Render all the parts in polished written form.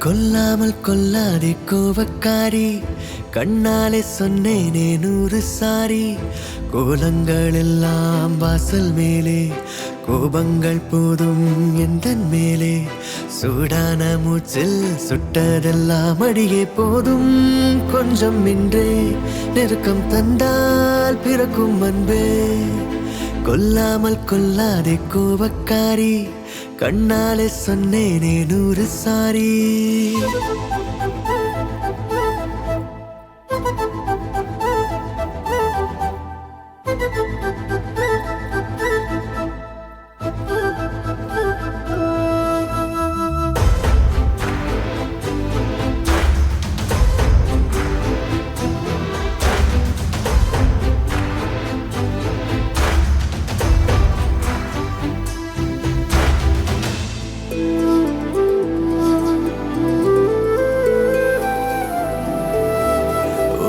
கொல்லாமல் கொல்லாதே கோபக்காரி, கண்ணாலே சொன்னேனே 100 சாரி. கோலங்கள் எல்லாம் வாசல் மேலே, கோபங்கள் போதும் எந்தன் மேலே. சூடான மூச்சில் சுட்டதெல்லாம் அடியே போதும். கொஞ்சம் இன்றே நெருக்கம் தந்தால் பிறக்கும் அன்பே. கொல்லாமல் கொல்லாதே கோபக்காரி, கண்ணாலே சொன்னேனே 100 சாரி.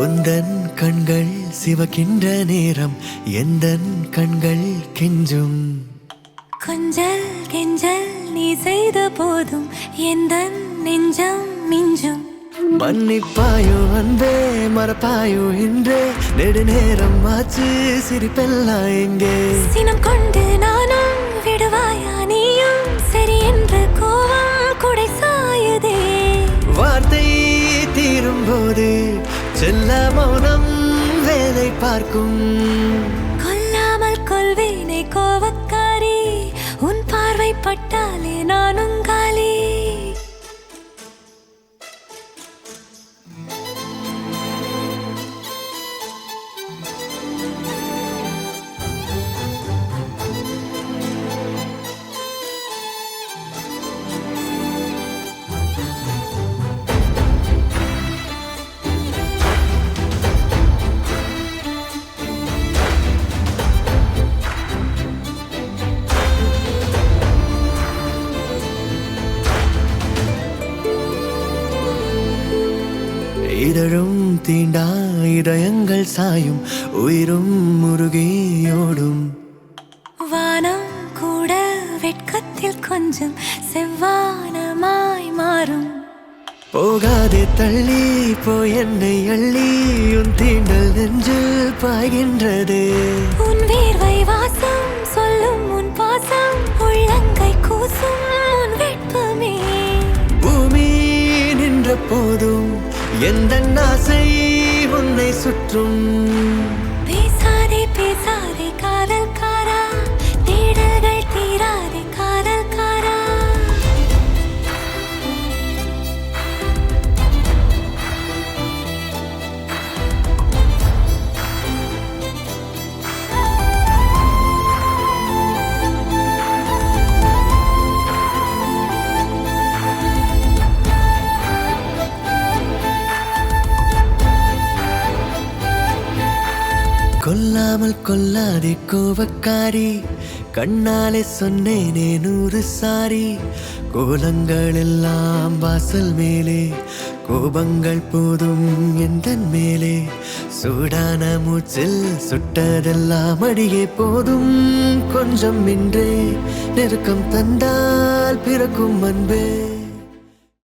உந்தன் கண்கள் சிவக்கின்ற நேரம் எந்தன் கண்கள் கெஞ்சும். கொஞ்சல் கெஞ்சல் நீ செய்த போதும் எந்தன் நெஞ்சம் மிஞ்சும். மன்னிப்பாயோ அன்பே, மறப்பாயோ இன்றே, நெடுநேரம் ஆச்சு சிரிப்பெல்லாம் எங்கே. சினம் கொண்டு நானும் விடுவாயா நீயும், சரி என்று கோவம் குடை சாயுதே. வார்த்தை தீரும் போது செல்ல மௌனம் வேலை பார்க்கும். கொல்லாமல் கொள்வேனே கோவக்காரி, உன் பார்வை பட்டாலே நானும் காலி. இதழும் தீண்டா இதயங்கள் சாயும், உயிரும் முருகியோடும். வானம் கூட வெட்கத்தில் கொஞ்சம் செவ்வானமாய் மாறும். போகாதே தள்ளி போய் என்னை அள்ளி, உன் தீண்டல் நெஞ்சில் பாய்கின்றது. உன் வேர்வை வாசம் சொல்லும் உன் பாசம், உள்ளங்கை கூசும் உன் வெட்பமே. பூமி நின்ற போதும் எந்த ஆசை உன்னை சுற்றும். பேசாதே பேசாதே காதல் காரா, தேடல்கள் தீராதே காதல் காரா. கொல்லாமல் கொல்லாதே கோபக்காரி, கண்ணாலே சொன்னேனே 100 சாரி. கோலங்கள் எல்லாம் வாசல் மேலே, கோபங்கள் போதும் எந்தன் மேலே. சூடான மூச்சில் சுட்டதெல்லாம் அடியே போதும். கொஞ்சம் இன்றே நெருக்கம் தந்தால் பிறக்கும் அன்பே.